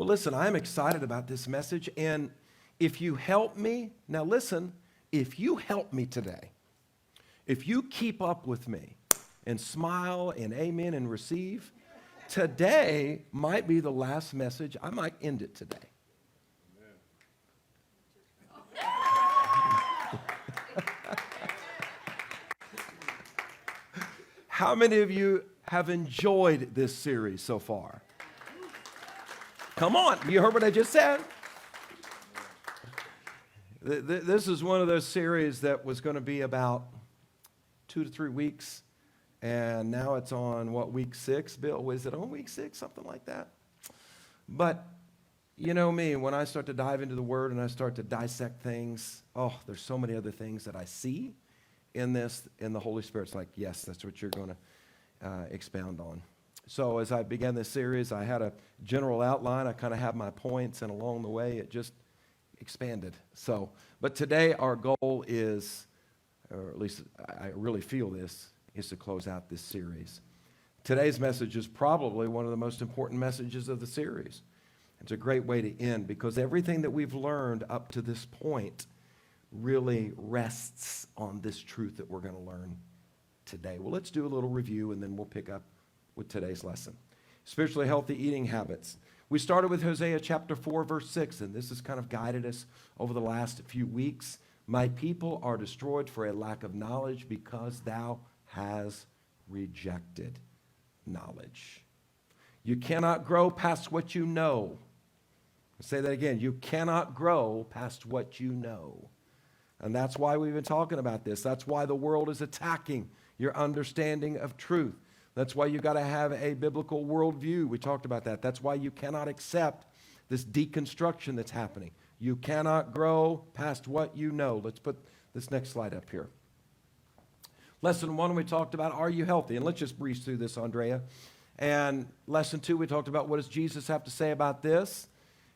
Well, listen, I'm excited about this message, and if you help me, now listen, if you help me today, if you keep up with me and smile and amen and receive, today might be the last message. I might end it today. How many of you have enjoyed this series so far? Come on, you heard what I just said? This is one of those series that was going to be about 2 to 3 weeks, and now it's on, week 6, Bill? Was it on week 6, something like that? But you know me, when I start to dive into the Word and I start to dissect things, there's so many other things that I see in this, and the Holy Spirit's like, yes, that's what you're going to expound on. So as I began this series, I had a general outline. I kind of had my points, and along the way, it just expanded. But today our goal is, or at least I really feel this, is to close out this series. Today's message is probably one of the most important messages of the series. It's a great way to end because everything that we've learned up to this point really rests on this truth that we're going to learn today. Well, let's do a little review, and then we'll pick up with today's lesson. Spiritually healthy eating habits. We started with Hosea chapter 4, verse 6, and this has kind of guided us over the last few weeks. My people are destroyed for a lack of knowledge because thou has rejected knowledge. You cannot grow past what you know. I'll say that again. You cannot grow past what you know. And that's why we've been talking about this. That's why the world is attacking your understanding of truth. That's why you've got to have a biblical worldview. We talked about that. That's why you cannot accept this deconstruction that's happening. You cannot grow past what you know. Let's put this next slide up here. Lesson 1, we talked about, are you healthy? And let's just breeze through this, Andrea. And lesson 2, we talked about what does Jesus have to say about this?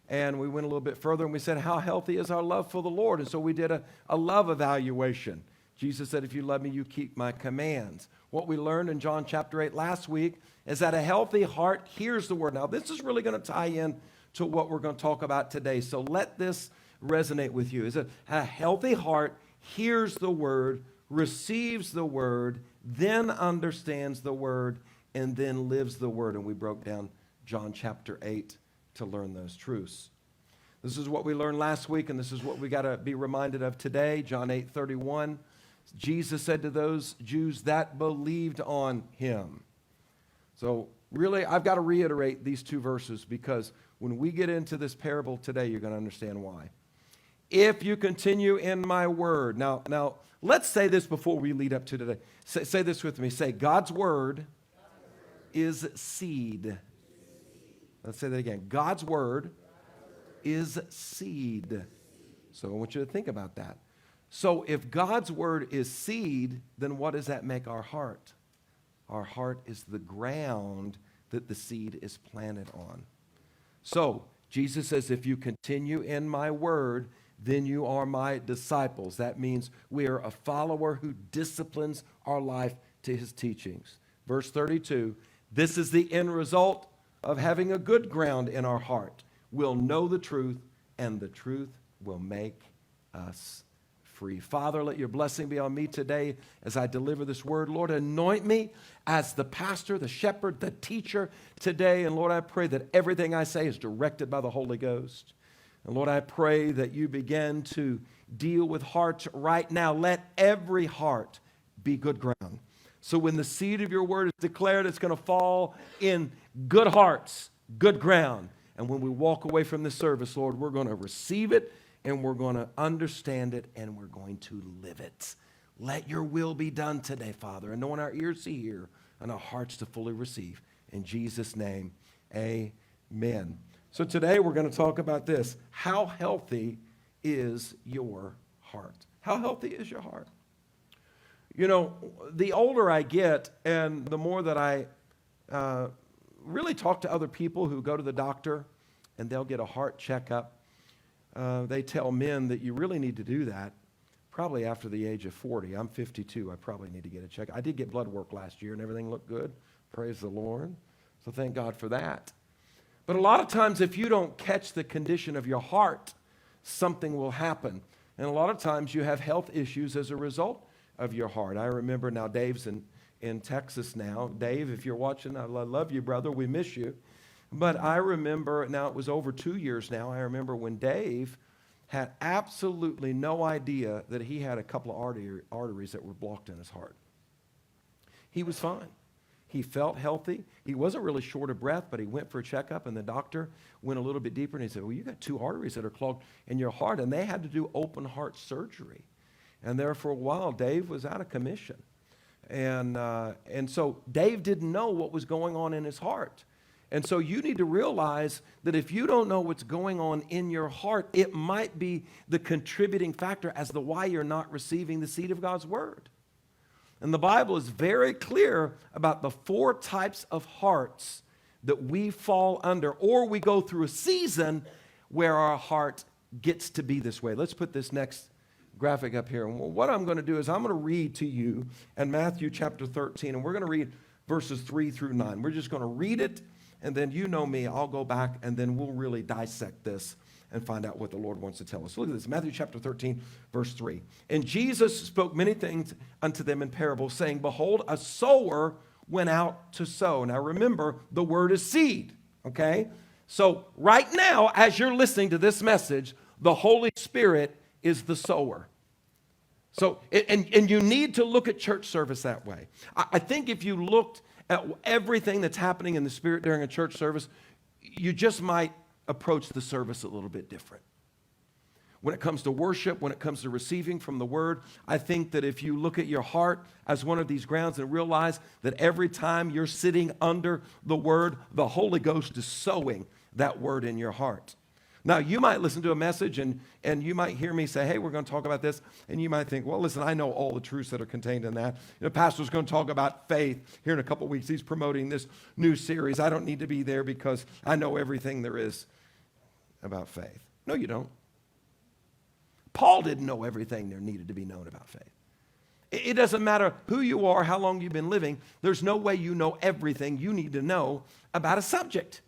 And we went a little bit further and we said, how healthy is our love for the Lord? And so we did a love evaluation. Jesus said, if you love me, you keep my commands. What we learned in John chapter 8 last week is that a healthy heart hears the word. Now, this is really going to tie in to what we're going to talk about today. So let this resonate with you. Is that a healthy heart hears the word, receives the word, then understands the word, and then lives the word. And we broke down John chapter 8 to learn those truths. This is what we learned last week, and this is what we got to be reminded of today. John 8:31. Jesus said to those Jews that believed on him. So really, I've got to reiterate these 2 verses because when we get into this parable today, you're going to understand why. If you continue in my word. Now, let's say this before we lead up to today. Say this with me. Say, God's word is seed. Let's say that again. God's word is seed. So I want you to think about that. So if God's word is seed, then what does that make our heart? Our heart is the ground that the seed is planted on. So Jesus says, if you continue in my word, then you are my disciples. That means we are a follower who disciplines our life to his teachings. Verse 32, this is the end result of having a good ground in our heart. We'll know the truth, and the truth will make us free. Father, let your blessing be on me today as I deliver this word. Lord, anoint me as the pastor, the shepherd, the teacher today. And Lord, I pray that everything I say is directed by the Holy Ghost. And Lord, I pray that you begin to deal with hearts right now. Let every heart be good ground. So when the seed of your word is declared, it's going to fall in good hearts, good ground. And when we walk away from this service, Lord, we're going to receive it, and we're going to understand it, and we're going to live it. Let your will be done today, Father. Anoint our ears to hear and our hearts to fully receive. In Jesus' name, amen. So today we're going to talk about this. How healthy is your heart? How healthy is your heart? You know, the older I get and the more that I really talk to other people who go to the doctor and they'll get a heart checkup, they tell men that you really need to do that probably after the age of 40. I'm 52. I probably need to get a check. I did get blood work last year and everything looked good. Praise the Lord. So thank God for that. But a lot of times if you don't catch the condition of your heart, something will happen. And a lot of times you have health issues as a result of your heart. I remember now Dave's in Texas now. Dave, if you're watching, I love you, brother. We miss you. But I remember, now it was over 2 years now, I remember when Dave had absolutely no idea that he had a couple of arteries that were blocked in his heart. He was fine. He felt healthy. He wasn't really short of breath, but he went for a checkup, and the doctor went a little bit deeper, and he said, well, you got 2 arteries that are clogged in your heart, and they had to do open heart surgery. And there for a while, Dave was out of commission. And so Dave didn't know what was going on in his heart. And so you need to realize that if you don't know what's going on in your heart, it might be the contributing factor as to why you're not receiving the seed of God's word. And the Bible is very clear about the 4 types of hearts that we fall under, or we go through a season where our heart gets to be this way. Let's put this next graphic up here. And what I'm going to do is I'm going to read to you in Matthew chapter 13, and we're going to read verses 3 through 9. We're just going to read it, and then you know me, I'll go back, and then we'll really dissect this and find out what the Lord wants to tell us. Look at this, Matthew chapter 13, verse 3. And Jesus spoke many things unto them in parables, saying, behold, a sower went out to sow. Now remember, the word is seed, okay? So right now, as you're listening to this message, the Holy Spirit is the sower. So, and you need to look at church service that way. I think if you looked at everything that's happening in the Spirit during a church service, you just might approach the service a little bit different. When it comes to worship, when it comes to receiving from the Word, I think that if you look at your heart as one of these grounds and realize that every time you're sitting under the Word, the Holy Ghost is sowing that Word in your heart. Now, you might listen to a message and you might hear me say, hey, we're going to talk about this. And you might think, well, listen, I know all the truths that are contained in that. You know, pastor's going to talk about faith here in a couple of weeks. He's promoting this new series. I don't need to be there because I know everything there is about faith. No, you don't. Paul didn't know everything there needed to be known about faith. It doesn't matter who you are, how long you've been living. There's no way you know everything you need to know about a subject.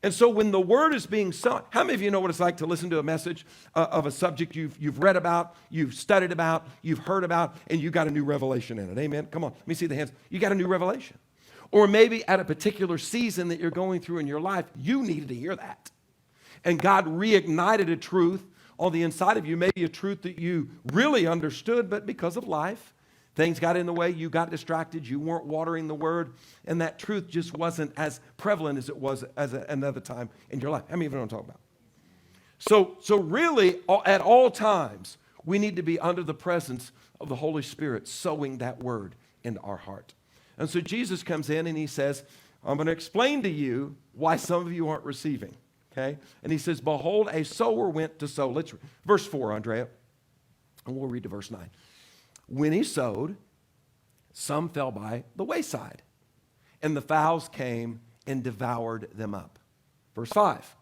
And so when the word is being sown, how many of you know what it's like to listen to a message of a subject you've read about, you've studied about, you've heard about, and you got a new revelation in it? Amen? Come on, let me see the hands. You got a new revelation. Or maybe at a particular season that you're going through in your life, you needed to hear that. And God reignited a truth on the inside of you, maybe a truth that you really understood, but because of life, things got in the way, you got distracted, you weren't watering the word, and that truth just wasn't as prevalent as it was another time in your life. How many of you know what I'm talking about? So really, at all times, we need to be under the presence of the Holy Spirit, sowing that word into our heart. And so Jesus comes in and he says, I'm going to explain to you why some of you aren't receiving. Okay? And he says, behold, a sower went to sow. Verse 4, Andrea, and we'll read to verse 9. When he sowed, some fell by the wayside, and the fowls came and devoured them up. Verse 5,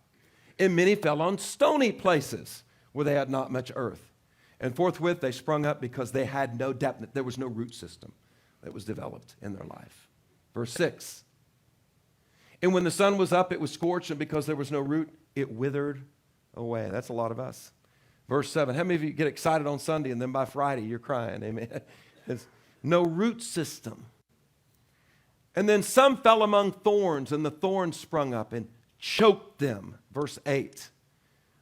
and many fell on stony places where they had not much earth. And forthwith they sprung up because they had no depth. There was no root system that was developed in their life. Verse 6, and when the sun was up, it was scorched, and because there was no root, it withered away. That's a lot of us. Verse 7, how many of you get excited on Sunday and then by Friday you're crying? Amen. There's no root system. And then some fell among thorns, and the thorns sprung up and choked them. Verse 8.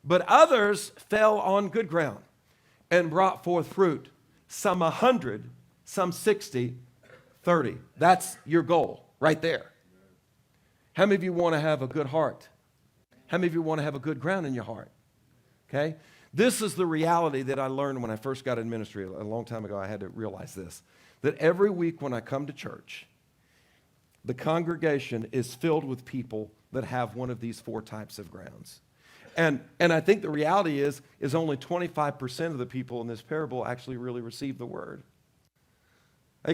But others fell on good ground and brought forth fruit, some 100, some 60, 30. That's your goal right there. How many of you want to have a good heart? How many of you want to have a good ground in your heart? Okay? This is the reality that I learned when I first got in ministry. A long time ago, I had to realize this, that every week when I come to church, the congregation is filled with people that have one of these 4 types of grounds. And I think the reality is only 25% of the people in this parable actually really receive the word.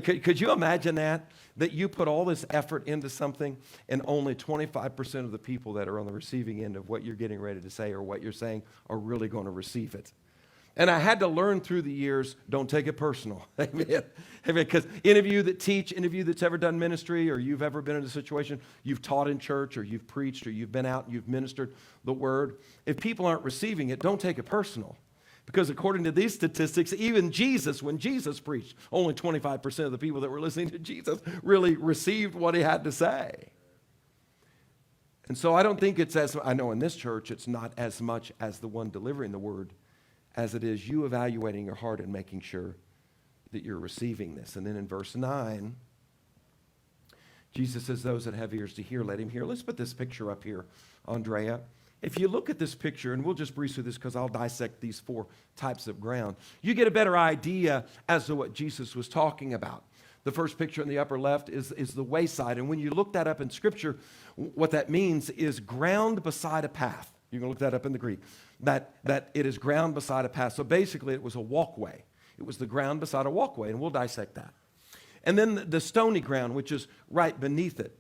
Could you imagine that you put all this effort into something and only 25% of the people that are on the receiving end of what you're getting ready to say or what you're saying are really going to receive it? And I had to learn through the years, don't take it personal. Amen. Because any of you that teach, any of you that's ever done ministry, or you've ever been in a situation, you've taught in church, or you've preached, or you've been out and you've ministered the word, if people aren't receiving it, don't take it personal. Because according to these statistics, even Jesus, when Jesus preached, only 25% of the people that were listening to Jesus really received what he had to say. And so I don't think it's as, I know in this church, it's not as much as the one delivering the word as it is you evaluating your heart and making sure that you're receiving this. And then in verse 9, Jesus says, those that have ears to hear, let him hear. Let's put this picture up here, Andrea. If you look at this picture, and we'll just breeze through this because I'll dissect these 4 types of ground, you get a better idea as to what Jesus was talking about. The first picture in the upper left is the wayside. And when you look that up in Scripture, what that means is ground beside a path. You can look that up in the Greek. That it is ground beside a path. So basically, it was a walkway. It was the ground beside a walkway, and we'll dissect that. And then the stony ground, which is right beneath it.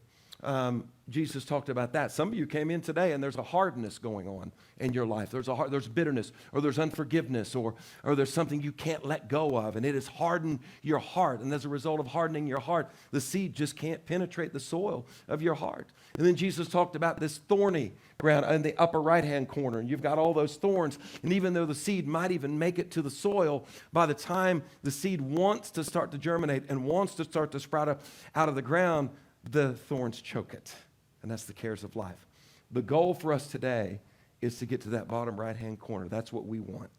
Jesus talked about that. Some of you came in today and there's a hardness going on in your life. There's bitterness, or there's unforgiveness, or there's something you can't let go of, and it has hardened your heart. And as a result of hardening your heart, the seed just can't penetrate the soil of your heart. And then Jesus talked about this thorny ground in the upper right-hand corner, and you've got all those thorns. And even though the seed might even make it to the soil, by the time the seed wants to start to germinate and wants to start to sprout up out of the ground, the thorns choke it. And that's the cares of life. The goal for us today is to get to that bottom right-hand corner. That's what we want.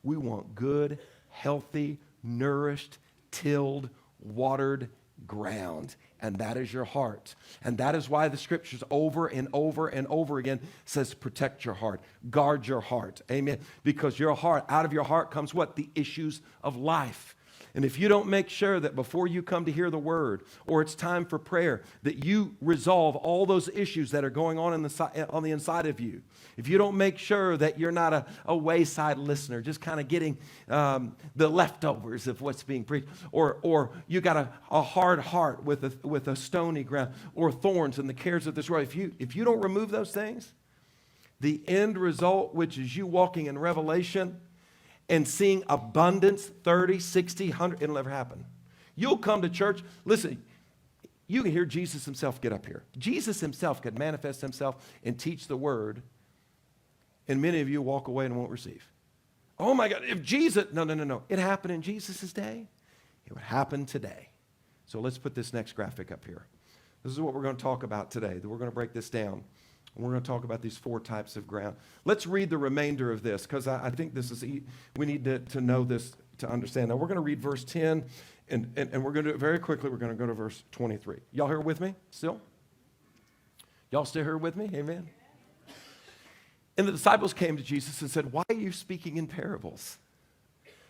We want good, healthy, nourished, tilled, watered ground. And that is your heart. And that is why the Scriptures over and over and over again says protect your heart. Guard your heart. Amen. Because your heart, out of your heart comes what? The issues of life. And if you don't make sure that before you come to hear the word, or it's time for prayer, that you resolve all those issues that are going on on the inside of you, if you don't make sure that you're not a wayside listener, just kind of getting the leftovers of what's being preached, or you got a hard heart with a stony ground, or thorns and the cares of this world, if you don't remove those things, the end result, which is you walking in revelation and seeing abundance, 30, 60, 100, it'll never happen. You'll come to church. Listen, you can hear Jesus himself get up here. Jesus himself could manifest himself and teach the word, and many of you walk away and won't receive. Oh my God, if Jesus, no. It happened in Jesus' day. It would happen today. So let's put this next graphic up here. This is what we're going to talk about today. We're going to break this down. We're going to talk about these 4 types of ground. Let's read the remainder of this, because I think this is, we need to know this to understand. Now, we're going to read verse 10, and we're going to do it very quickly. We're going to go to verse 23. Y'all here with me still? Y'all still here with me? Amen. And the disciples came to Jesus and said, why are you speaking in parables?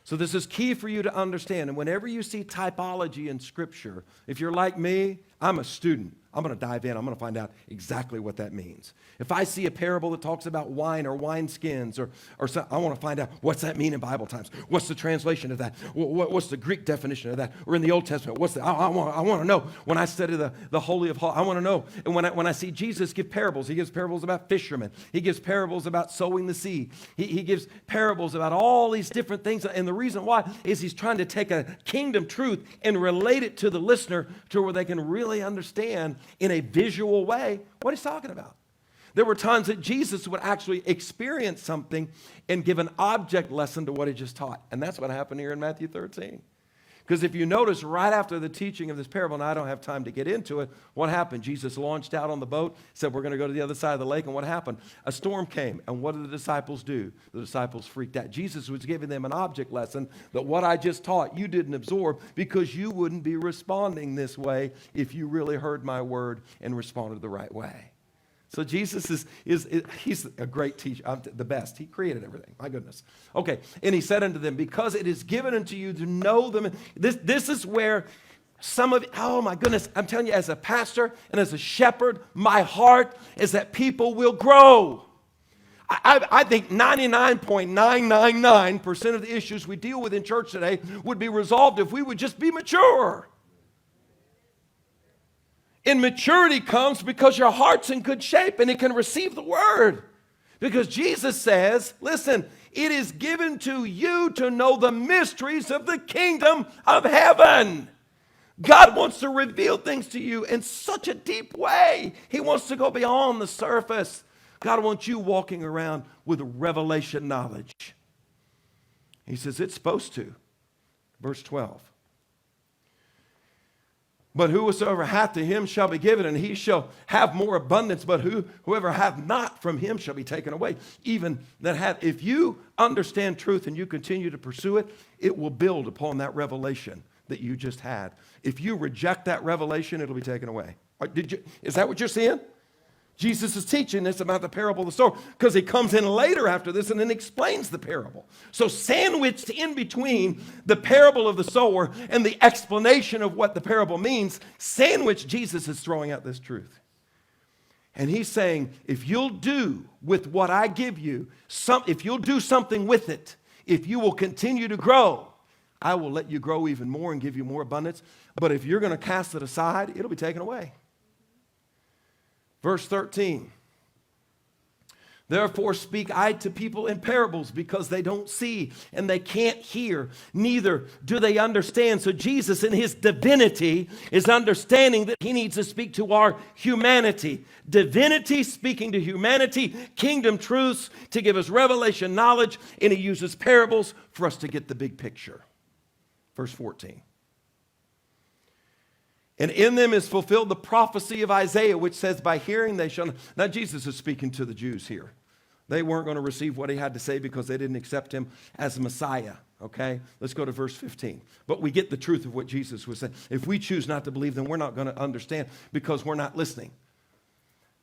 So this is key for you to understand. And whenever you see typology in Scripture, if you're like me, I'm a student. I'm going to dive in. I'm going to find out exactly what that means. If I see a parable that talks about wine or wineskins, or I want to find out what's that mean in Bible times. What's the translation of that? What's the Greek definition of that? Or in the Old Testament, I want to know. When I study the Holy of Holies, I want to know. And when I see Jesus give parables, he gives parables about fishermen. He gives parables about sowing the seed. He gives parables about all these different things. And the reason why is he's trying to take a kingdom truth and relate it to the listener to where they can really understand in a visual way what he's talking about. There were times that Jesus would actually experience something and give an object lesson to what he just taught. And that's what happened here in Matthew 13. Because if you notice, right after the teaching of this parable, and I don't have time to get into it, what happened? Jesus launched out on the boat, said, we're going to go to the other side of the lake. And what happened? A storm came. And what did the disciples do? The disciples freaked out. Jesus was giving them an object lesson that what I just taught, you didn't absorb, because you wouldn't be responding this way if you really heard my word and responded the right way. So Jesus he's a great teacher, the best. He created everything. My goodness. Okay, and he said unto them, because it is given unto you to know them. This is where some of, oh my goodness, I'm telling you, as a pastor and as a shepherd, my heart is that people will grow. I think 99.999% of the issues we deal with in church today would be resolved if we would just be mature. And maturity comes because your heart's in good shape and it can receive the word. Because Jesus says, listen, It is given to you to know the mysteries of the kingdom of heaven. God wants to reveal things to you in such a deep way. He wants to go beyond the surface. God wants you walking around with revelation knowledge. He says it's supposed to. Verse 12. But whosoever hath, to him shall be given, and he shall have more abundance. But whoever hath not, from him shall be taken away. Even that hath. If you understand truth and you continue to pursue it, it will build upon that revelation that you just had. If you reject that revelation, it'll be taken away. Is that what you're seeing? Jesus is teaching this about the parable of the sower because he comes in later after this and then explains the parable. So sandwiched in between the parable of the sower and the explanation of what the parable means, sandwiched, Jesus is throwing out this truth. And he's saying, if you'll do with what I give you, if you'll do something with it, if you will continue to grow, I will let you grow even more and give you more abundance. But if you're going to cast it aside, it'll be taken away. Verse 13. Therefore speak I to people in parables, because they don't see and they can't hear, neither do they understand. So Jesus in his divinity is understanding that he needs to speak to our humanity. Divinity speaking to humanity, kingdom truths to give us revelation knowledge, and he uses parables for us to get the big picture. Verse 14. And in them is fulfilled the prophecy of Isaiah, which says, by hearing they shall... Now, Jesus is speaking to the Jews here. They weren't going to receive what he had to say because they didn't accept him as Messiah, okay? Let's go to verse 15. But we get the truth of what Jesus was saying. If we choose not to believe, then we're not going to understand because we're not listening.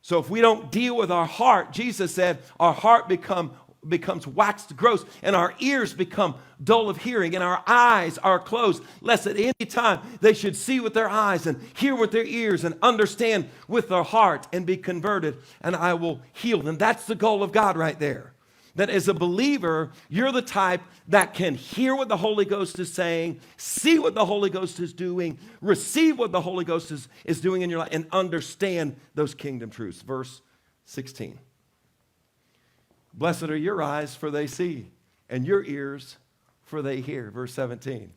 So if we don't deal with our heart, Jesus said, our heart becomes waxed gross, and our ears become dull of hearing, and our eyes are closed, lest at any time they should see with their eyes and hear with their ears and understand with their heart and be converted, and I will heal them. That's the goal of God right there. That as a believer, you're the type that can hear what the Holy Ghost is saying, see what the Holy Ghost is doing, receive what the Holy Ghost is doing in your life, and understand those kingdom truths. Verse 16. Blessed are your eyes, for they see, and your ears, for they hear. Verse 17.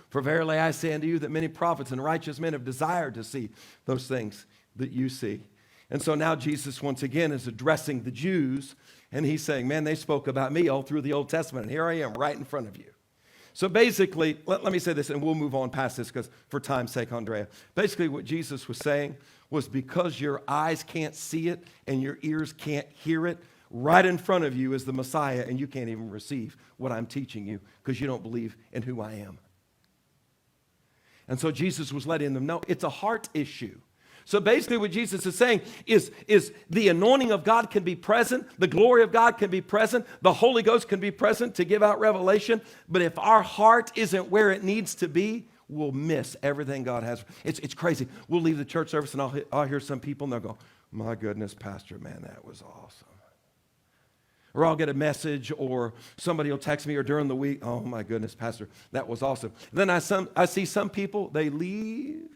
For verily I say unto you that many prophets and righteous men have desired to see those things that you see. And so now Jesus once again is addressing the Jews, and he's saying, man, they spoke about me all through the Old Testament, and here I am right in front of you. So basically, let me say this, and we'll move on past this because for time's sake, Andrea. Basically what Jesus was saying was because your eyes can't see it and your ears can't hear it, right in front of you is the Messiah, and you can't even receive what I'm teaching you because you don't believe in who I am. And so Jesus was letting them know it's a heart issue. So basically what Jesus is saying is the anointing of God can be present, the glory of God can be present, the Holy Ghost can be present to give out revelation, but if our heart isn't where it needs to be, we'll miss everything God has. It's crazy. We'll leave the church service and I'll hear some people and they'll go, my goodness, Pastor, man, that was awesome. Or I'll get a message, or somebody will text me, or during the week, oh my goodness, Pastor, that was awesome. Then I see some people, they leave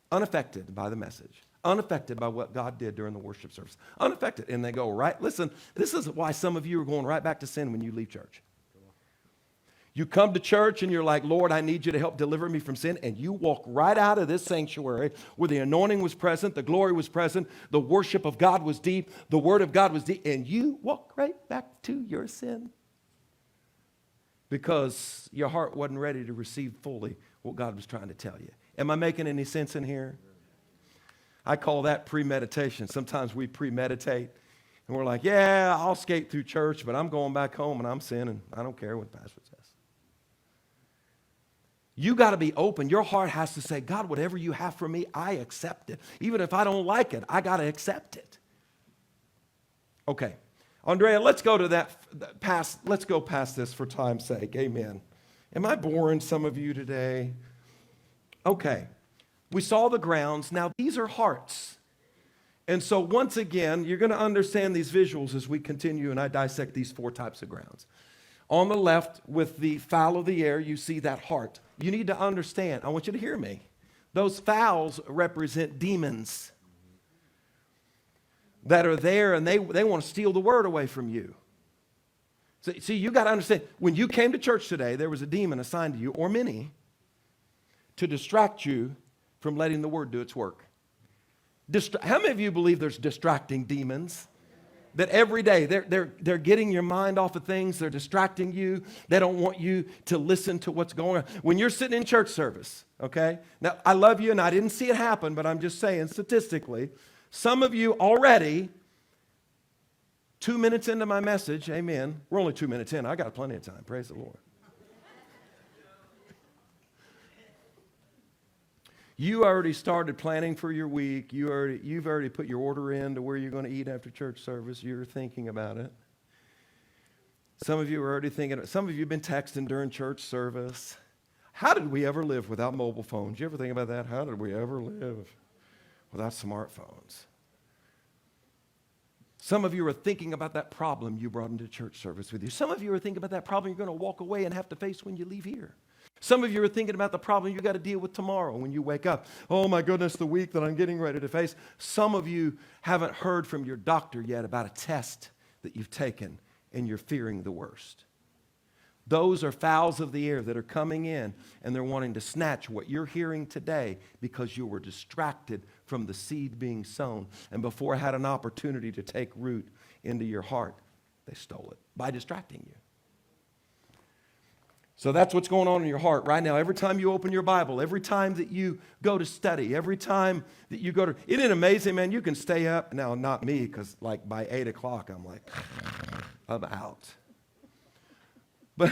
unaffected by the message, unaffected by what God did during the worship service, unaffected, and they go, right, listen, this is why some of you are going right back to sin when you leave church. You come to church and you're like, Lord, I need you to help deliver me from sin. And you walk right out of this sanctuary where the anointing was present, the glory was present, the worship of God was deep, the word of God was deep, and you walk right back to your sin because your heart wasn't ready to receive fully what God was trying to tell you. Am I making any sense in here? I call that premeditation. Sometimes we premeditate and we're like, yeah, I'll skate through church, but I'm going back home and I'm sinning. I don't care what the pastor says. You got to be open. Your heart has to say, God, whatever you have for me, I accept it. Even if I don't like it, I got to accept it. Okay. Andrea, let's go to that past. Let's go past this for time's sake. Amen. Am I boring some of you today? Okay. We saw the grounds. Now, these are hearts. And so once again, you're going to understand these visuals as we continue and I dissect these 4 types of grounds. On the left, with the fowl of the air, you see that heart. You need to understand, I want you to hear me. Those fowls represent demons that are there, and they want to steal the word away from you. So, see, you got to understand, when you came to church today, there was a demon assigned to you, or many, to distract you from letting the word do its work. How many of you believe there's distracting demons? That every day they're getting your mind off of things, they're distracting you, they don't want you to listen to what's going on. When you're sitting in church service, okay? Now, I love you and I didn't see it happen, but I'm just saying statistically, some of you already, 2 minutes into my message, amen, we're only 2 minutes in, I got plenty of time, praise the Lord. You already started planning for your week. You've already put your order in to where you're going to eat after church service. You're thinking about it. Some of you are already thinking. Some of you have been texting during church service. How did we ever live without mobile phones? You ever think about that? How did we ever live without smartphones? Some of you are thinking about that problem you brought into church service with you. Some of you are thinking about that problem you're going to walk away and have to face when you leave here. Some of you are thinking about the problem you got to deal with tomorrow when you wake up. Oh my goodness, the week that I'm getting ready to face. Some of you haven't heard from your doctor yet about a test that you've taken and you're fearing the worst. Those are fowls of the air that are coming in and they're wanting to snatch what you're hearing today because you were distracted from the seed being sown. And before it had an opportunity to take root into your heart, they stole it by distracting you. So that's what's going on in your heart right now. Every time you open your Bible, every time that you go to study, every time that you go to... Isn't it amazing, man? You can stay up. Now, not me, because like by 8 o'clock, I'm like, I'm out. But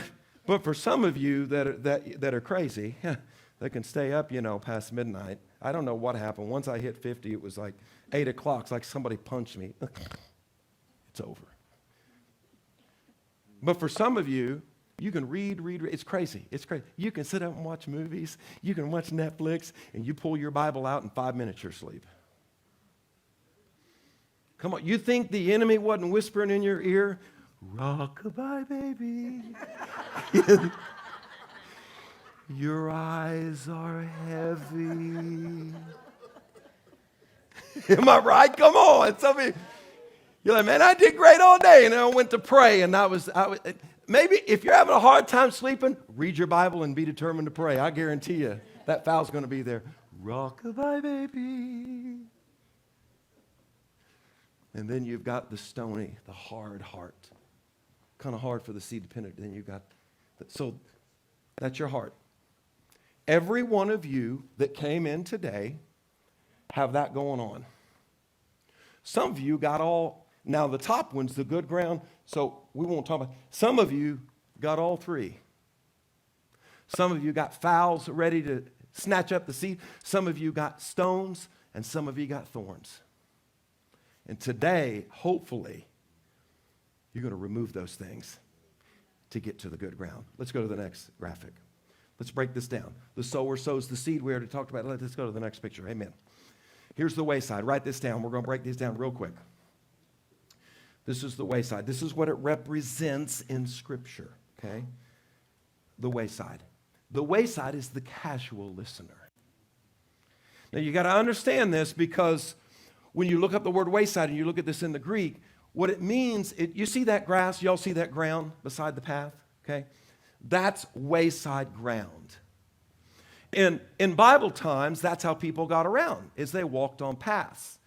for some of you that are crazy, they can stay up, past midnight. I don't know what happened. Once I hit 50, it was like 8 o'clock. It's like somebody punched me. It's over. But for some of you, you can read. It's crazy. It's crazy. You can sit up and watch movies. You can watch Netflix, and you pull your Bible out in 5 minutes, you're asleep. Come on. You think the enemy wasn't whispering in your ear? Rock-a-bye, baby. Your eyes are heavy. Am I right? Come on. Some of you, you're like, man, I did great all day. And then I went to pray, and I was maybe if you're having a hard time sleeping, read your Bible and be determined to pray. I guarantee you that fowl's going to be there. Rock-a-bye, baby. And then you've got the stony, the hard heart. Kind of hard for the seed to penetrate. Then you've got, so that's your heart. Every one of you that came in today have that going on. Some of you got all, now the top one's the good ground, so we won't talk about, some of you got all three. Some of you got fowls ready to snatch up the seed. Some of you got stones, and some of you got thorns. And today, hopefully, you're going to remove those things to get to the good ground. Let's go to the next graphic. Let's break this down. The sower sows the seed. We already talked about it. Let's go to the next picture. Amen. Here's the wayside. Write this down. We're going to break these down real quick. This is the wayside. This is what it represents in Scripture, okay? The wayside. The wayside is the casual listener. Now, you got to understand this because when you look up the word wayside and you look at this in the Greek, what it means, you see that grass? Y'all see that ground beside the path, okay? That's wayside ground. In Bible times, that's how people got around, is they walked on paths.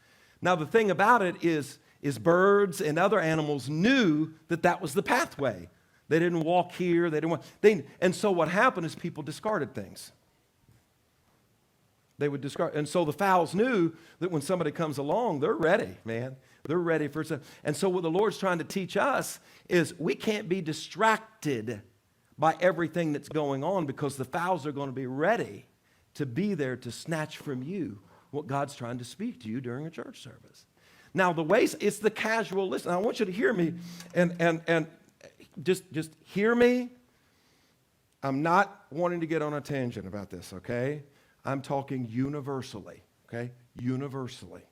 Now, the thing about it is birds and other animals knew that that was the pathway. They didn't walk here. And so what happened is people discarded things. They would discard. And so the fowls knew that when somebody comes along, they're ready, man. They're ready for it. And so what the Lord's trying to teach us is we can't be distracted by everything that's going on because the fowls are going to be ready to be there to snatch from you what God's trying to speak to you during a church service. Now, it's the casual listen. I want you to hear me and just hear me. I'm not wanting to get on a tangent about this, okay? I'm talking universally, okay? Universally.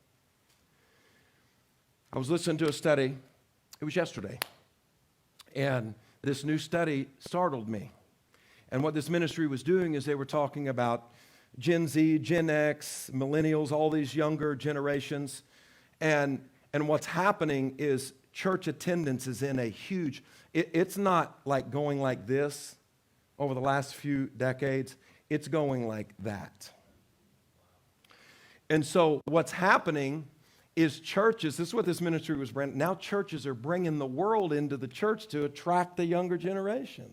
I was listening to a study. It was yesterday. And this new study startled me. And what this ministry was doing is they were talking about Gen Z, Gen X, millennials, all these younger generations. And And what's happening is church attendance is in a huge, it's not like going like this over the last few decades. It's going like that. And so what's happening is churches, this is what this ministry was bringing, now churches are bringing the world into the church to attract the younger generation.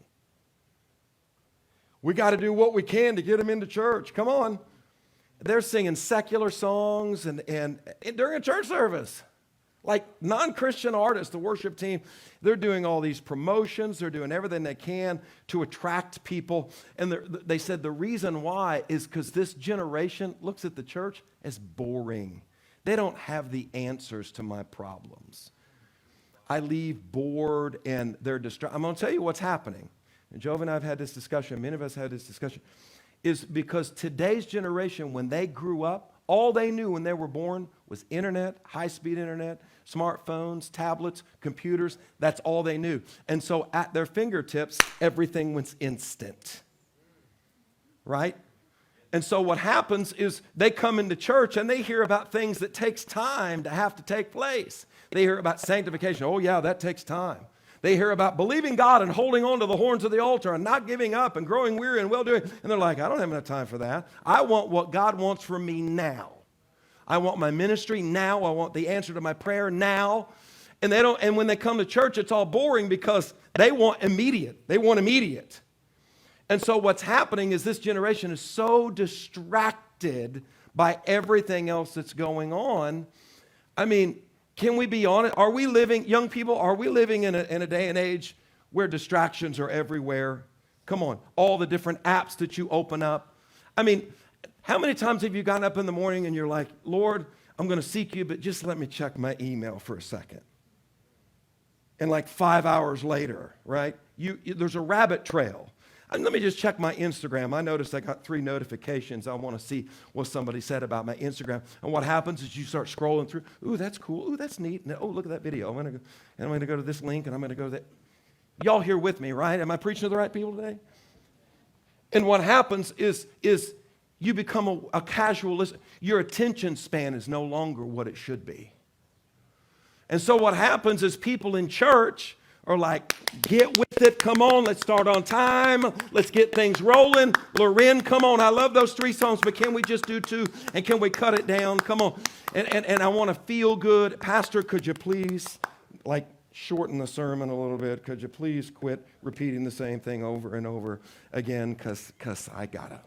We got to do what we can to get them into church. Come on. They're singing secular songs and during a church service. Like non-Christian artists, the worship team, they're doing all these promotions. They're doing everything they can to attract people. And they said the reason why is because this generation looks at the church as boring. They don't have the answers to my problems. I leave bored and they're distracted. I'm going to tell you what's happening. And Jove and I have had this discussion. Many of us had this discussion. Is because today's generation, when they grew up, all they knew when they were born was internet, high-speed internet, smartphones, tablets, computers. That's all they knew. And so at their fingertips, everything was instant. Right? And so what happens is they come into church and they hear about things that takes time to have to take place. They hear about sanctification. Oh, yeah, that takes time. They hear about believing God and holding on to the horns of the altar and not giving up and growing weary and well-doing. And they're like, I don't have enough time for that. I want what God wants from me now. I want my ministry now. I want the answer to my prayer now. And when they come to church, it's all boring because they want immediate. They want immediate. And so what's happening is this generation is so distracted by everything else that's going on. I mean, can we be honest? Are we living, young people, are we living in a day and age where distractions are everywhere? Come on, all the different apps that you open up. I mean, how many times have you gotten up in the morning and you're like, Lord, I'm going to seek you, but just let me check my email for a second. And like 5 hours later, right, there's a rabbit trail. And let me just check my Instagram. I noticed I got 3 notifications. I want to see what somebody said about my Instagram. And what happens is you start scrolling through. Ooh, that's cool. Ooh, that's neat. And, oh, look at that video. I'm going to go to this link, and I'm going to go to that. Y'all here with me, right? Am I preaching to the right people today? And what happens is you become a casual listener. Your attention span is no longer what it should be. And so what happens is people in church are like, get with it. Come on, let's start on time. Let's get things rolling. Loren, come on. I love those 3 songs, but can we just do 2? And can we cut it down? Come on. And I want to feel good. Pastor, could you please, like, shorten the sermon a little bit? Could you please quit repeating the same thing over and over again? Because I gotta.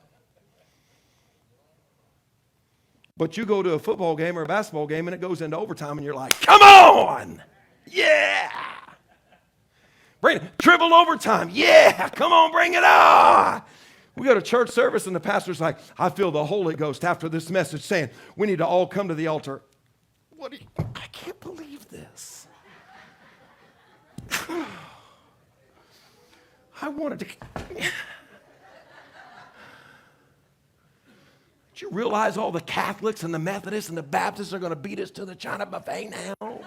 But you go to a football game or a basketball game and it goes into overtime and you're like, come on! Yeah! Bring it. Triple overtime. Yeah, come on, bring it on. We go to church service and the pastor's like, I feel the Holy Ghost after this message saying we need to all come to the altar. I can't believe this. I wanted to. Did you realize all the Catholics and the Methodists and the Baptists are going to beat us to the China buffet now?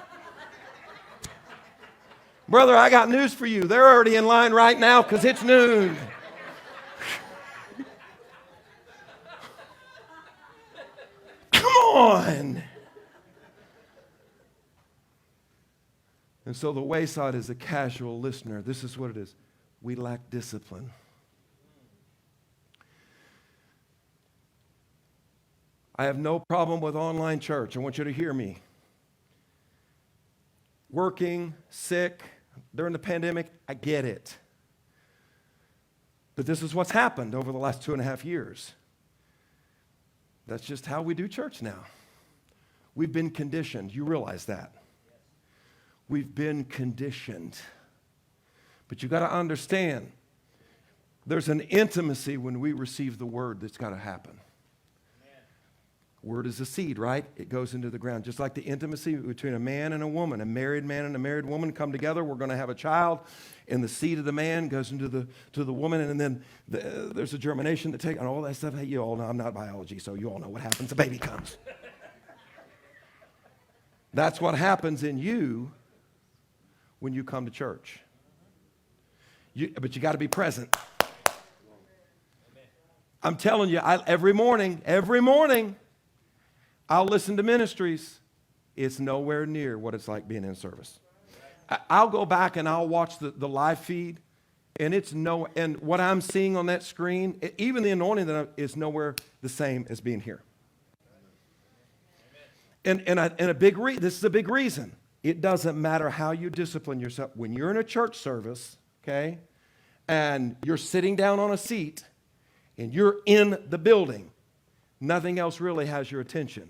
Brother, I got news for you. They're already in line right now because it's noon. Come on. And so the wayside is a casual listener. This is what it is. We lack discipline. I have no problem with online church. I want you to hear me. Working, sick, during the pandemic, I get it. But this is what's happened over the last 2.5 years. That's just how we do church now. We've been conditioned. You realize that. We've been conditioned. But you got to understand, there's an intimacy when we receive the word that's got to happen. Word is a seed, right? It goes into the ground. Just like the intimacy between a man and a woman. A married man and a married woman come together. We're going to have a child. And the seed of the man goes into the woman. And then there's a germination that takes, and all that stuff. Hey, you all know, I'm not biology, so you all know what happens. The baby comes. That's what happens in you when you come to church. But you got to be present. I'm telling you, every morning, I'll listen to ministries. it's nowhere near what it's like being in service. I'll go back and I'll watch the live feed, and and what I'm seeing on that screen, even the anointing is nowhere the same as being here. And this is a big reason. It doesn't matter how you discipline yourself. When you're in a church service, okay, and you're sitting down on a seat, and you're in the building, nothing else really has your attention.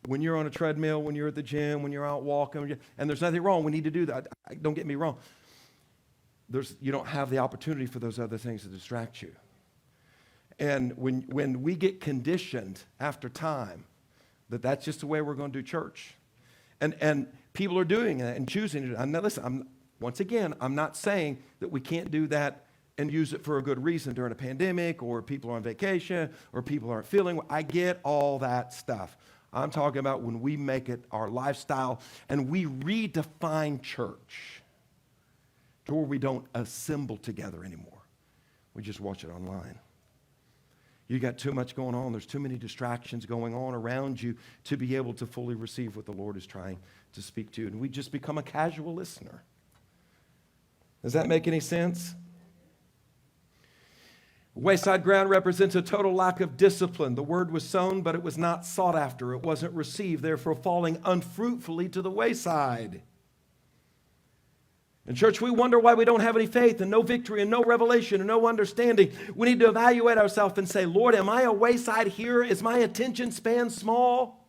When you're on a treadmill, when you're at the gym, when you're out walking, and there's nothing wrong, we need to do that. Don't get me wrong. You don't have the opportunity for those other things to distract you. And when we get conditioned after time, that's just the way we're going to do church. And people are doing it and choosing to do it. Now listen, I'm not saying that we can't do that and use it for a good reason during a pandemic, or people are on vacation, or people aren't feeling. I get all that stuff. I'm talking about when we make it our lifestyle and we redefine church to where we don't assemble together anymore. We just watch it online. You got too much going on. There's too many distractions going on around you to be able to fully receive what the Lord is trying to speak to you. And we just become a casual listener. Does that make any sense? Wayside ground represents a total lack of discipline. The word was sown, but it was not sought after. It wasn't received, therefore falling unfruitfully to the wayside. In church, we wonder why we don't have any faith and no victory and no revelation and no understanding. We need to evaluate ourselves and say, Lord, am I a wayside here? Is my attention span small?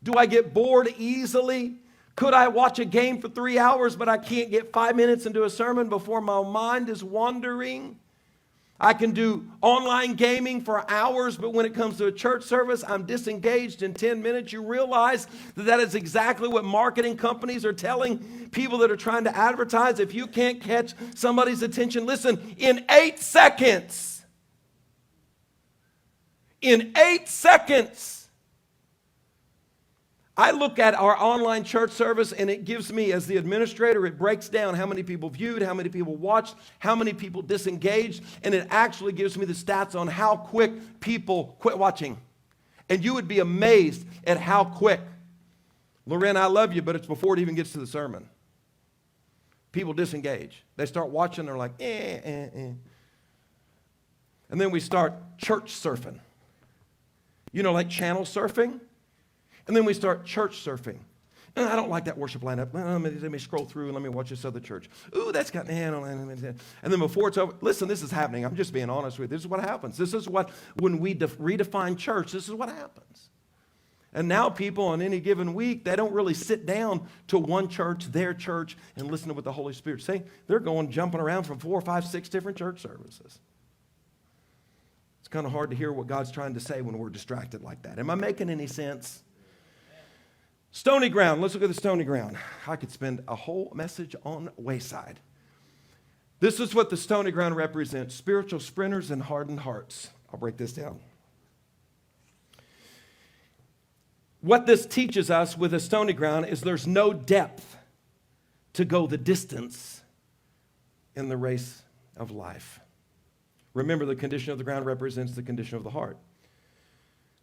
Do I get bored easily? Could I watch a game for 3 hours, but I can't get 5 minutes into a sermon before my mind is wandering? I can do online gaming for hours, but when it comes to a church service, I'm disengaged in 10 minutes. You realize that is exactly what marketing companies are telling people that are trying to advertise. If you can't catch somebody's attention, listen, in 8 seconds, I look at our online church service, and it gives me, as the administrator, it breaks down how many people viewed, how many people watched, how many people disengaged, and it actually gives me the stats on how quick people quit watching. And you would be amazed at how quick. Loren, I love you, but it's before it even gets to the sermon. People disengage. They start watching, they're like, And then we start church surfing. You know, like channel surfing? And then we start church surfing. I don't like that worship lineup. Let me scroll through and let me watch this other church. Ooh, that's got... And then before it's over, listen, this is happening. I'm just being honest with you. This is what happens. This is what, when we redefine church, this is what happens. And now people on any given week, they don't really sit down to one church, their church, and listen to what the Holy Spirit say. They're jumping around from 4, 5, 6 different church services. It's kind of hard to hear what God's trying to say when we're distracted like that. Am I making any sense? Stony ground. Let's look at the stony ground. I could spend a whole message on wayside. This is what the stony ground represents: spiritual sprinters and hardened hearts. I'll break this down. What this teaches us with a stony ground is there's no depth to go the distance in the race of life. Remember, the condition of the ground represents the condition of the heart.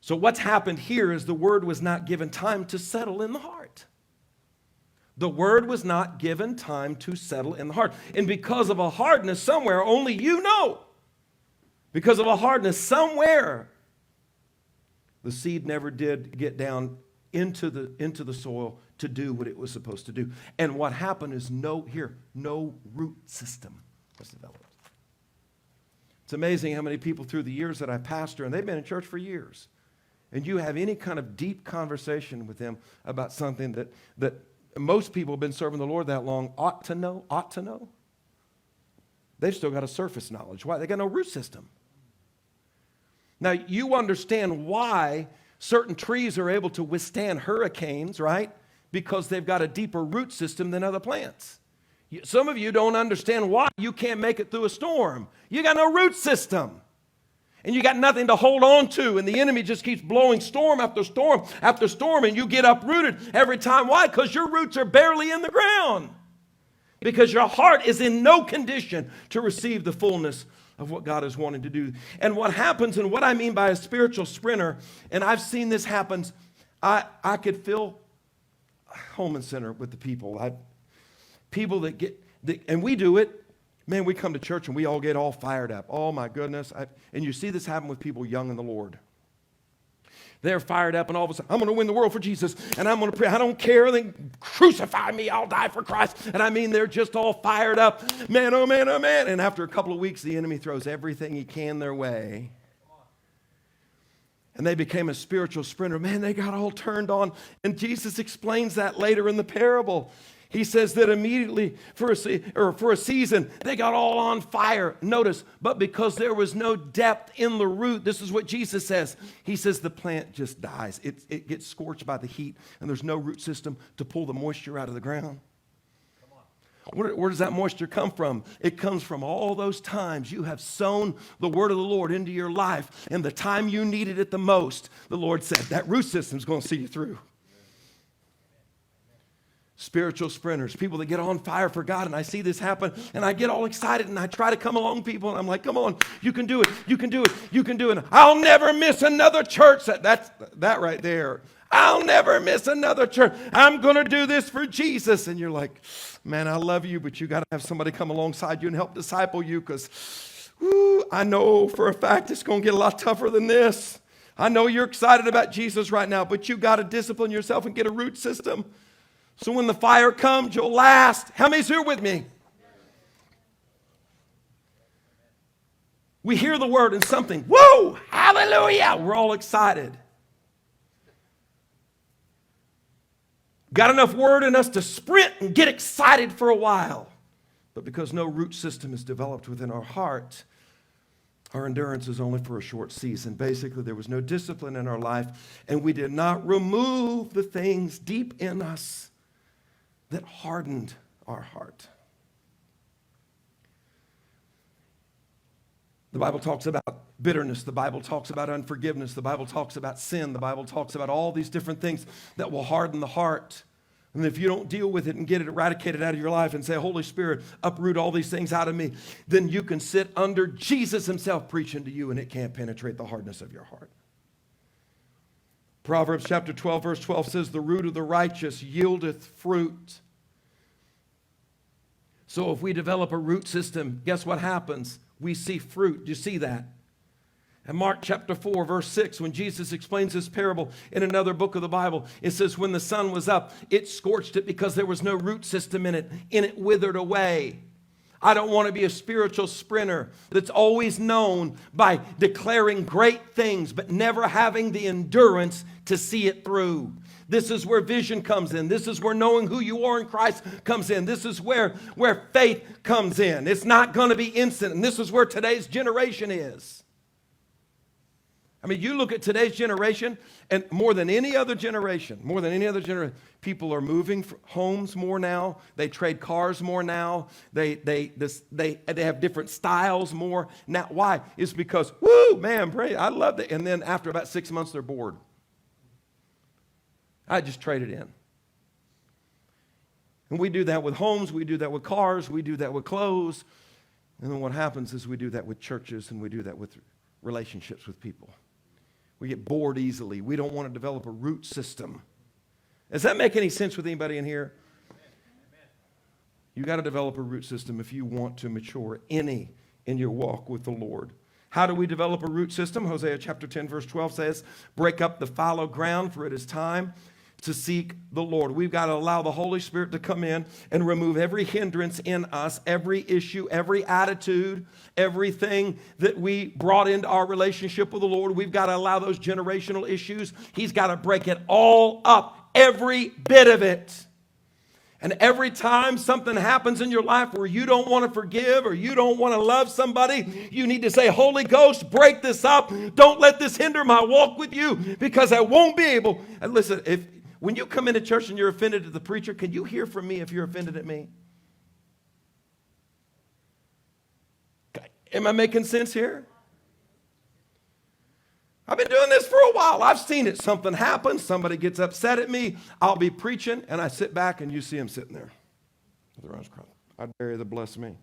So what's happened here is the word was not given time to settle in the heart. The word was not given time to settle in the heart. And because of a hardness somewhere, only you know, because of a hardness somewhere, the seed never did get down into the soil to do what it was supposed to do. And what happened is no root system was developed. It's amazing how many people through the years that I pastor, and they've been in church for years, and you have any kind of deep conversation with them about something that most people have been serving the Lord that long ought to know. They've still got a surface knowledge. Why? They got no root system. Now, you understand why certain trees are able to withstand hurricanes, right? Because they've got a deeper root system than other plants. Some of you don't understand why you can't make it through a storm. You got no root system. And you got nothing to hold on to, and the enemy just keeps blowing storm after storm after storm, and you get uprooted every time. Why? Because your roots are barely in the ground. Because your heart is in no condition to receive the fullness of what God is wanting to do. And what happens, and what I mean by a spiritual sprinter, and I've seen this happen, I could feel home and center with the people. People that get, and we do it. Man, we come to church and we all get all fired up. Oh my goodness. And you see this happen with people young in the Lord. They're fired up and all of a sudden, I'm going to win the world for Jesus and I'm going to pray. I don't care. Then crucify me. I'll die for Christ. And I mean, they're just all fired up. Man, oh man, oh man. And after a couple of weeks, the enemy throws everything he can their way. And they became a spiritual sprinter. Man, they got all turned on. And Jesus explains that later in the parable. He says that immediately for a season, they got all on fire. Notice, but because there was no depth in the root, this is what Jesus says. He says the plant just dies. It gets scorched by the heat, and there's no root system to pull the moisture out of the ground. Where does that moisture come from? It comes from all those times you have sown the word of the Lord into your life, and the time you needed it the most, the Lord said, that root system is going to see you through. Spiritual sprinters, people that get on fire for God, and I see this happen, and I get all excited, and I try to come along people, and I'm like, come on, you can do it, you can do it, you can do it. I'll never miss another church. That's right there. I'll never miss another church. I'm going to do this for Jesus. And you're like, man, I love you, but you got to have somebody come alongside you and help disciple you because I know for a fact it's going to get a lot tougher than this. I know you're excited about Jesus right now, but you got to discipline yourself and get a root system. So when the fire comes, you'll last. How many's here with me? We hear the word and something, whoa, hallelujah, we're all excited. Got enough word in us to sprint and get excited for a while. But because no root system is developed within our heart, our endurance is only for a short season. Basically, there was no discipline in our life, and we did not remove the things deep in us that hardened our heart. The Bible talks about bitterness. The Bible talks about unforgiveness. The Bible talks about sin. The Bible talks about all these different things that will harden the heart. And if you don't deal with it and get it eradicated out of your life and say, Holy Spirit, uproot all these things out of me, then you can sit under Jesus himself preaching to you and it can't penetrate the hardness of your heart. Proverbs chapter 12, verse 12 says, the root of the righteous yieldeth fruit. So if we develop a root system, guess what happens? We see fruit. Do you see that? And Mark chapter 4, verse 6, when Jesus explains this parable in another book of the Bible, it says, when the sun was up, it scorched it because there was no root system in it, and it withered away. I don't want to be a spiritual sprinter that's always known by declaring great things, but never having the endurance to see it through. This is where vision comes in. This is where knowing who you are in Christ comes in. This is where faith comes in. It's not going to be instant. And this is where today's generation is. I mean, you look at today's generation, and more than any other generation, people are moving homes more now. They trade cars more now. They have different styles more. Now, why? It's because, woo, man, pray, I love it. And then after about 6 months, they're bored. I just traded in. And we do that with homes. We do that with cars. We do that with clothes. And then what happens is we do that with churches, and we do that with relationships with people. We get bored easily. We don't want to develop a root system. Does that make any sense with anybody in here? Amen. You got to develop a root system if you want to mature in your walk with the Lord. How do we develop a root system? Hosea chapter 10, verse 12 says, break up the fallow ground, for it is time to seek the Lord. We've got to allow the Holy Spirit to come in and remove every hindrance in us, every issue, every attitude, everything that we brought into our relationship with the Lord. We've got to allow those generational issues. He's got to break it all up, every bit of it. And every time something happens in your life where you don't want to forgive or you don't want to love somebody, you need to say, Holy Ghost, break this up. Don't let this hinder my walk with you, because I won't be able. And listen, when you come into church and you're offended at the preacher, can you hear from me if you're offended at me? Am I making sense here? I've been doing this for a while. I've seen it. Something happens. Somebody gets upset at me. I'll be preaching, and I sit back, and you see them sitting there with their arms crossed. I dare you to bless me.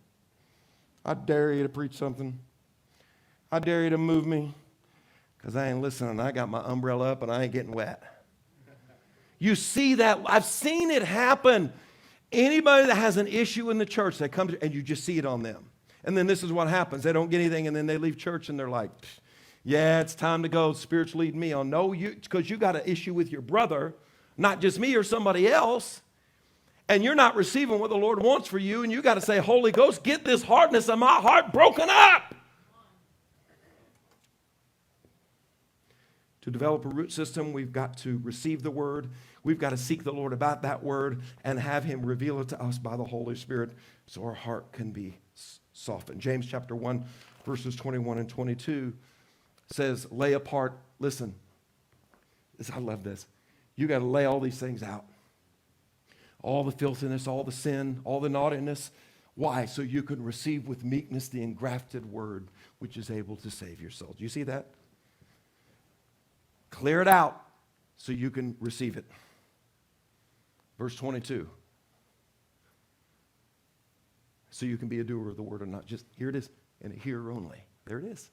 I dare you to preach something. I dare you to move me, because I ain't listening. I got my umbrella up, and I ain't getting wet. You see that. I've seen it happen. Anybody that has an issue in the church, they come to, and you just see it on them. And then this is what happens. They don't get anything, and then they leave church, and they're like, yeah, it's time to go. Spirit's leading me on. No, because you got an issue with your brother, not just me or somebody else, and you're not receiving what the Lord wants for you, and you got to say, Holy Ghost, get this hardness of my heart broken up. To develop a root system, we've got to receive the word. We've got to seek the Lord about that word and have him reveal it to us by the Holy Spirit so our heart can be softened. James chapter 1, verses 21 and 22 says, lay apart. Listen, I love this. You got to lay all these things out. All the filthiness, all the sin, all the naughtiness. Why? So you can receive with meekness the engrafted word, which is able to save your soul. Do you see that? Clear it out so you can receive it. Verse 22. So you can be a doer of the word and not just, here it is, and a hearer only. There it is.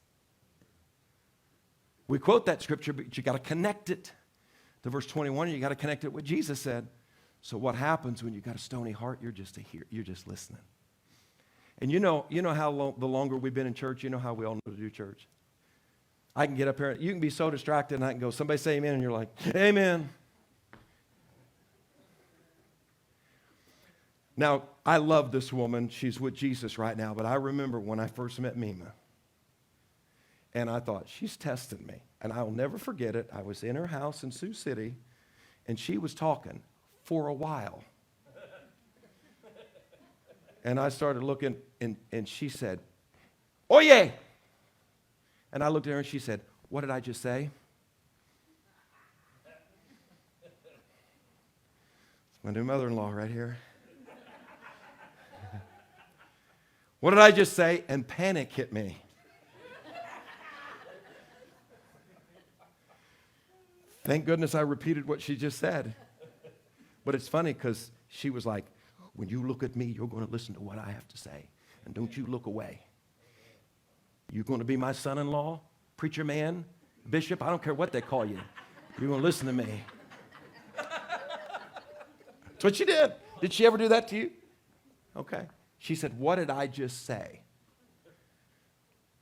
We quote that scripture, but you got to connect it to verse 21, and you got to connect it with what Jesus said. So what happens when you got a stony heart? You're just you're just listening. And you know how the longer we've been in church, you know how we all know to do church. I can get up here, you can be so distracted, and I can go, somebody say amen, and you're like, amen. Now, I love this woman. She's with Jesus right now, but I remember when I first met Mima, and I thought, she's testing me. And I'll never forget it. I was in her house in Sioux City, and she was talking for a while. And I started looking, and she said, oye! And I looked at her, and she said, what did I just say? It's my new mother-in-law right here. What did I just say? And panic hit me. Thank goodness I repeated what she just said. But it's funny because she was like, when you look at me, you're going to listen to what I have to say. And don't you look away. You're going to be my son-in-law, preacher man, bishop, I don't care what they call you. You're going to listen to me. That's what she did. Did she ever do that to you? Okay. She said, what did I just say?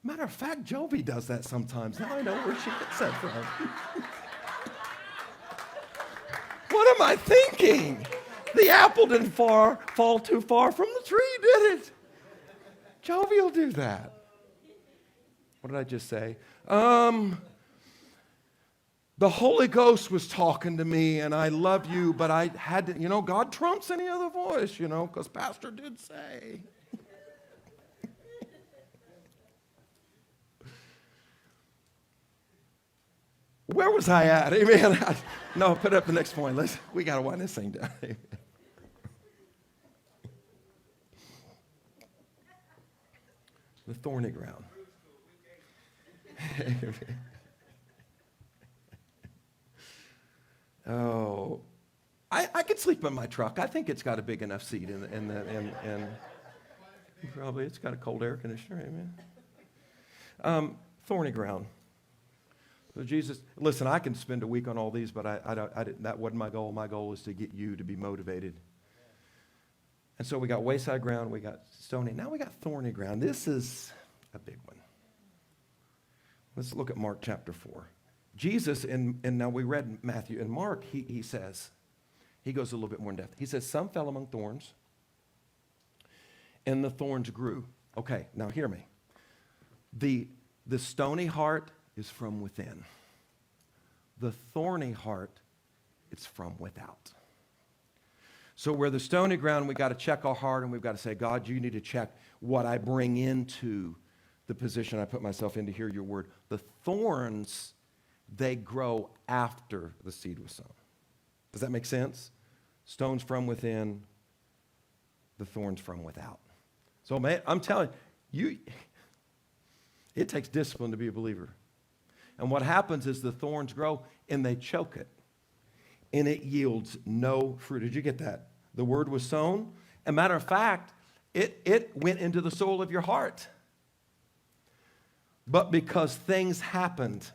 Matter of fact, Jovi does that sometimes. Now I know where she gets that from. What am I thinking? The apple didn't fall too far from the tree, did it? Jovi will do that. What did I just say? The Holy Ghost was talking to me, and I love you, but I had to, God trumps any other voice, because Pastor did say. Where was I at? Amen. No, put up the next point. We got to wind this thing down. The thorny ground. Oh, I could sleep in my truck. I think it's got a big enough seat and probably it's got a cold air conditioner. Amen. Thorny ground. So Jesus, listen, I can spend a week on all these, but that wasn't my goal. My goal is to get you to be motivated. And so we got wayside ground, we got stony. Now we got thorny ground. This is a big one. Let's look at Mark chapter 4. Jesus, and now we read Matthew and Mark, he says, he goes a little bit more in depth. He says, some fell among thorns, and the thorns grew. Okay, now hear me. The stony heart is from within. The thorny heart, it's from without. So where the stony ground, we got to check our heart, and we've got to say, God, you need to check what I bring into the position I put myself in to hear your word. The thorns, they grow after the seed was sown. Does that make sense? Stones from within, the thorns from without. So, man, I'm telling you, it takes discipline to be a believer. And what happens is the thorns grow and they choke it. And it yields no fruit. Did you get that? The word was sown. As a matter of fact, it went into the soul of your heart. But because things happened,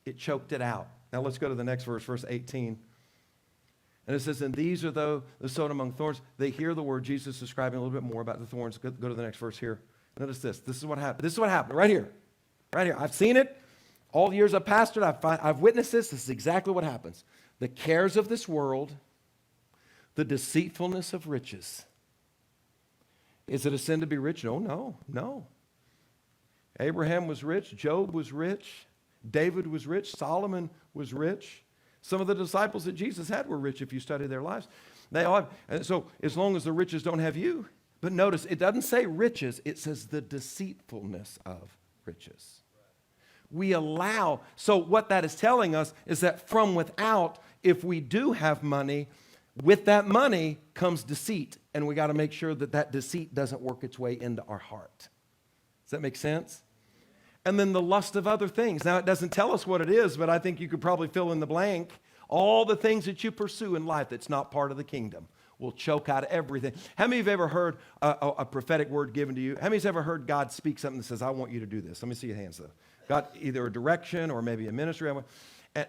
it choked it out. Now let's go to the next verse, verse 18. And it says, and these are the sown among thorns. They hear the word. Jesus describing a little bit more about the thorns. Go to the next verse here. Notice this. This is what happened. This is what happened right here. Right here. I've seen it. All the years I've pastored, I've witnessed this. This is exactly what happens. The cares of this world, the deceitfulness of riches. Is it a sin to be rich? No. Abraham was rich. Job was rich. David was rich. Solomon was rich. Some of the disciples that Jesus had were rich if you study their lives. They all have, and so as long as the riches don't have you. But notice, it doesn't say riches. It says the deceitfulness of riches. We allow, so what that is telling us is that from without, if we do have money, with that money comes deceit. And we got to make sure that that deceit doesn't work its way into our heart. Does that make sense? And then the lust of other things. Now, it doesn't tell us what it is, but I think you could probably fill in the blank. All the things that you pursue in life that's not part of the kingdom will choke out everything. How many of you have ever heard a prophetic word given to you? How many of you have ever heard God speak something that says, I want you to do this? Let me see your hands, though. God, either a direction or maybe a ministry.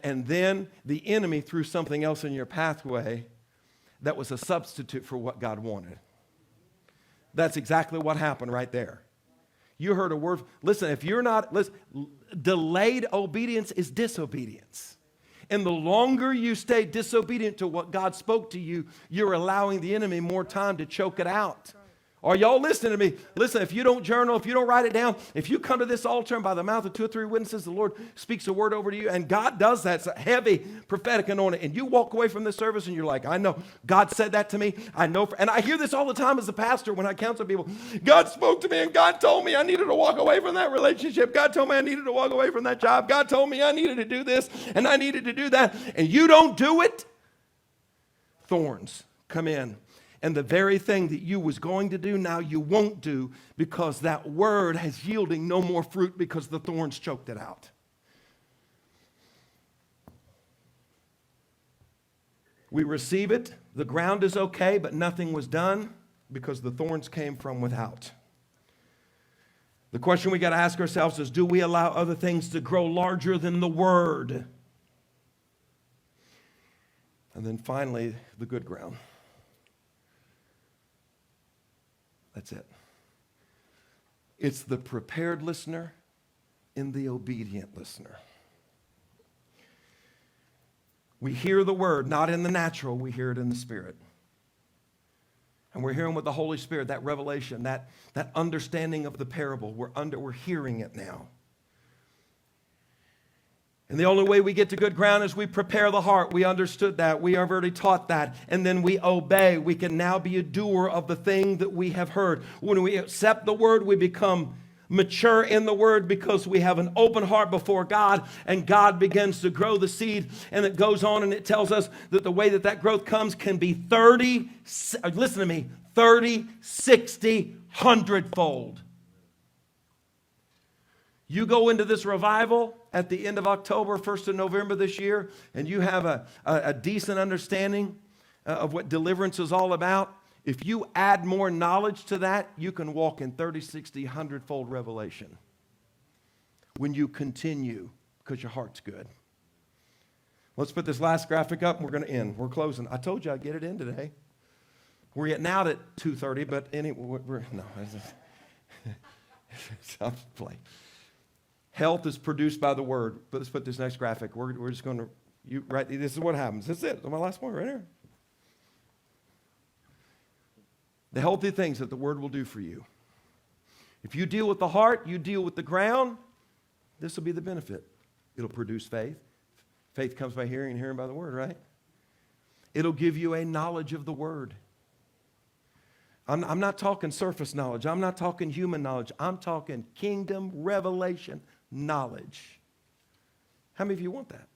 And then the enemy threw something else in your pathway that was a substitute for what God wanted. That's exactly what happened right there. You heard a word. Listen, if you're not, delayed obedience is disobedience. And the longer you stay disobedient to what God spoke to you, you're allowing the enemy more time to choke it out. Are y'all listening to me? Listen, if you don't journal, if you don't write it down, if you come to this altar and by the mouth of 2 or 3 witnesses, the Lord speaks a word over to you, and God does that. It's a heavy prophetic anointing. And you walk away from this service and you're like, I know God said that to me. I know. And I hear this all the time as a pastor when I counsel people. God spoke to me and God told me I needed to walk away from that relationship. God told me I needed to walk away from that job. God told me I needed to do this and I needed to do that. And you don't do it. Thorns come in. And the very thing that you was going to do, now you won't do because that word has yielding no more fruit because the thorns choked it out. We receive it. The ground is okay, but nothing was done because the thorns came from without. The question we got to ask ourselves is, do we allow other things to grow larger than the word? And then finally, the good ground. That's it. It's the prepared listener and the obedient listener. We hear the word, not in the natural, we hear it in the spirit. And we're hearing with the Holy Spirit, that revelation, that understanding of the parable. We're hearing it now. And the only way we get to good ground is we prepare the heart. We understood that. We have already taught that. And then we obey. We can now be a doer of the thing that we have heard. When we accept the word, we become mature in the word because we have an open heart before God, and God begins to grow the seed. And it goes on and it tells us that the way that growth comes can be 30, 60, 100-fold. You go into this revival at the end of October, 1st of November this year, and you have a decent understanding of what deliverance is all about. If you add more knowledge to that, you can walk in 30, 60, 100-fold revelation when you continue because your heart's good. Let's put this last graphic up and we're going to end. We're closing. I told you I'd get it in today. We're getting out at 2:30, but anyway, no. Stop playing. Health is produced by the word. But let's put this next graphic. We're just going to, right, this is what happens. This is it. My last point right here. The healthy things that the word will do for you. If you deal with the heart, you deal with the ground, this will be the benefit. It'll produce faith. Faith comes by hearing and hearing by the word, right? It'll give you a knowledge of the word. I'm not talking surface knowledge. I'm not talking human knowledge. I'm talking kingdom revelation knowledge. How many of you want that?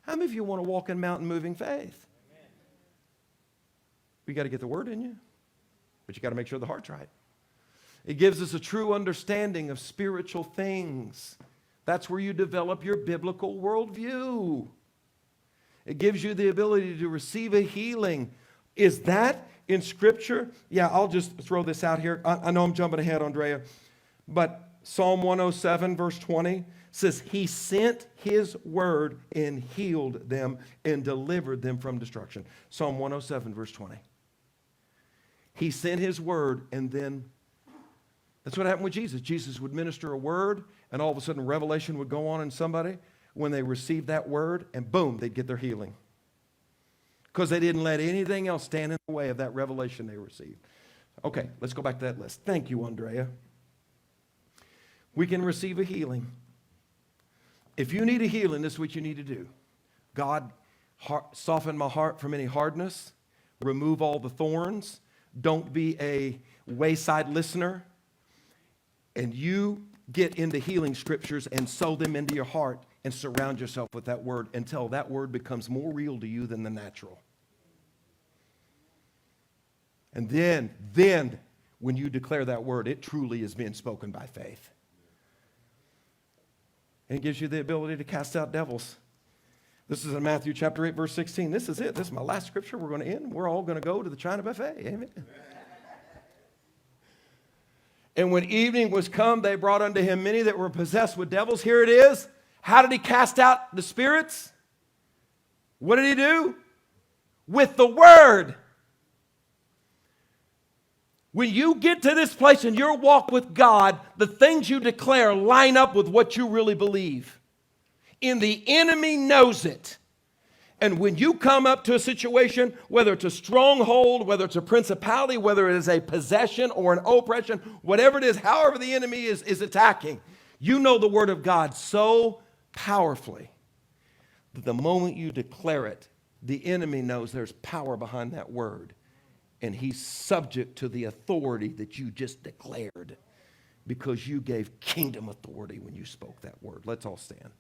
How many of you want to walk in mountain moving faith? You got to get the word in you, but you got to make sure the heart's right. It gives us a true understanding of spiritual things. That's where you develop your biblical worldview. It gives you the ability to receive a healing. Is that in Scripture? Yeah, I'll just throw this out here. I know I'm jumping ahead, Andrea. But Psalm 107, verse 20 says he sent his word and healed them and delivered them from destruction. Psalm 107, verse 20. He sent his word, and then that's what happened with Jesus. Jesus would minister a word, and all of a sudden revelation would go on in somebody. When they received that word, and boom, they'd get their healing. Because they didn't let anything else stand in the way of that revelation they received. Okay, let's go back to that list. Thank you, Andrea. We can receive a healing. If you need a healing, this is what you need to do. God, soften my heart from any hardness. Remove all the thorns. Don't be a wayside listener. And you get into healing scriptures and sow them into your heart and surround yourself with that word until that word becomes more real to you than the natural. And then when you declare that word, it truly is being spoken by faith. And it gives you the ability to cast out devils. This is in Matthew chapter 8, verse 16. This is it. This is my last scripture. We're going to end. We're all going to go to the China buffet. Amen. And when evening was come, they brought unto him many that were possessed with devils. Here it is. How did he cast out the spirits? What did he do? With the word. When you get to this place in your walk with God, the things you declare line up with what you really believe. And the enemy knows it. And when you come up to a situation, whether it's a stronghold, whether it's a principality, whether it is a possession or an oppression, whatever it is, however the enemy is attacking, you know the word of God so powerfully that the moment you declare it, the enemy knows there's power behind that word. And he's subject to the authority that you just declared because you gave kingdom authority when you spoke that word. Let's all stand.